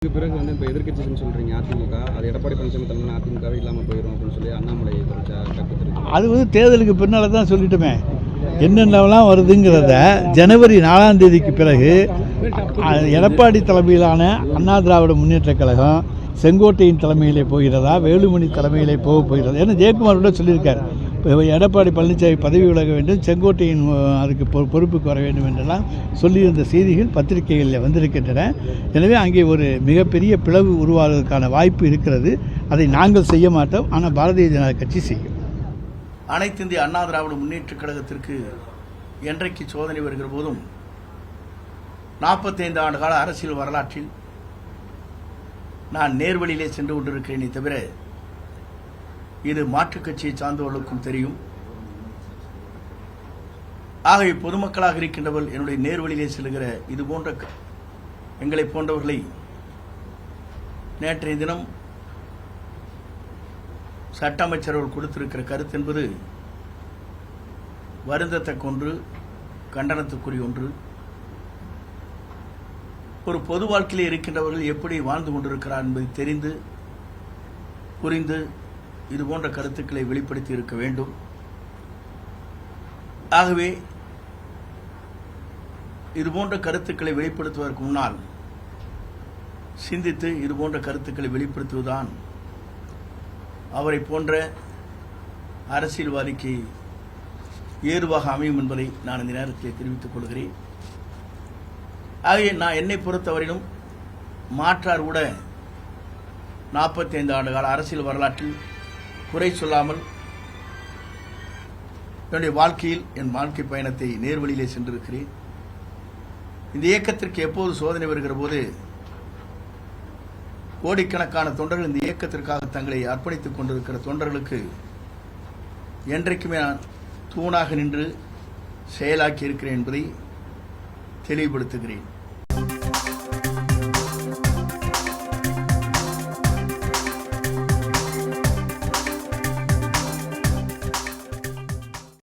தேர்தலுக்கு பிறகு வந்து இப்போ எதிர்க்கட்சின்னு சொல்றீங்க அதிமுக, அது எடப்பாடி பழனிசாமி தலைமையில் அதிமுகவே இல்லாமல் போயிடும் அப்படின்னு சொல்லி அண்ணாமலை கருத்து. அது வந்து தேர்தலுக்கு பின்னால் தான் சொல்லிட்டோமே, என்னென்னலாம் வருதுங்கிறத ஜனவரி 4ஆம் தேதிக்கு பிறகு எடப்பாடி தலைமையிலான அண்ணா திராவிட முன்னேற்றக் கழகம் செங்கோட்டையின் தலைமையிலே போகிறதா, வேலுமணி தலைமையிலே போகிறதா? ஏன்னா ஜெயக்குமார் கூட சொல்லியிருக்கார், எடப்பாடி பழனிசாமி பதவி விலக வேண்டும், செங்கோட்டையின் அதுக்கு பொறுப்புக்கு வர வேண்டும் என்றெல்லாம் சொல்லியிருந்த செய்திகள் பத்திரிகைகளில் வந்திருக்கின்றன. எனவே அங்கே ஒரு மிகப்பெரிய பிளவு உருவாவதற்கான வாய்ப்பு இருக்கிறது. அதை நாங்கள் செய்ய மாட்டோம், ஆனால் பாரதிய ஜனதா கட்சி செய்யும். அனைத்து இந்திய அண்ணா திராவிட முன்னேற்றக் கழகத்திற்கு என்றைக்கு சோதனை வருகிற போதும் 45 ஆண்டு கால அரசியல் வரலாற்றில் நான் நேர்வழியிலே சென்று கொண்டிருக்கிறேனே தவிர, இது மாற்றுக் கட்சியை சார்ந்தவர்களுக்கும் தெரியும். ஆகவே பொதுமக்களாக இருக்கின்றவர்கள் என்னுடைய நேர்வழியிலே செல்கிற இது போன்ற எங்களை போன்றவர்களை நேற்றைய தினம் சட்ட அமைச்சர் அவர்கள் கொடுத்திருக்கிற கருத்து என்பது வருந்தத்தக்க ஒன்று, கண்டனத்துக்குரிய ஒன்று. ஒரு பொது வாழ்க்கையில் இருக்கின்றவர்கள் எப்படி வாழ்ந்து கொண்டிருக்கிறார் என்பதை தெரிந்து புரிந்து இது போன்ற கருத்துக்களை வெளிப்படுத்தி இருக்க வேண்டும். ஆகவே இது போன்ற கருத்துக்களை வெளிப்படுத்துவதற்கு முன்னால் சிந்தித்து இது போன்ற கருத்துக்களை வெளிப்படுத்துவதுதான் அவரை போன்ற அரசியல்வாதிக்கு ஏதுவாக அமையும் என்பதை நான் இந்த நேரத்தில் தெரிவித்துக் கொள்கிறேன். ஆகவே நான் என்னை பொறுத்தவரையிலும் மாற்றார் கூட 45 ஆண்டு கால அரசியல் வரலாற்றில் குறை சொல்லாமல் என்னுடைய வாழ்க்கையில் என் வாழ்க்கை பயணத்தை நேர்வழியிலே சென்றிருக்கிறேன். இந்த இயக்கத்திற்கு எப்போது சோதனை வருகிற போது கோடிக்கணக்கான தொண்டர்கள் இந்த இயக்கத்திற்காக தங்களை அர்ப்பணித்துக் கொண்டிருக்கிற தொண்டர்களுக்கு என்றைக்குமே நான் தூணாக நின்று செயலாக்கி இருக்கிறேன் என்பதை தெளிவுபடுத்துகிறேன்.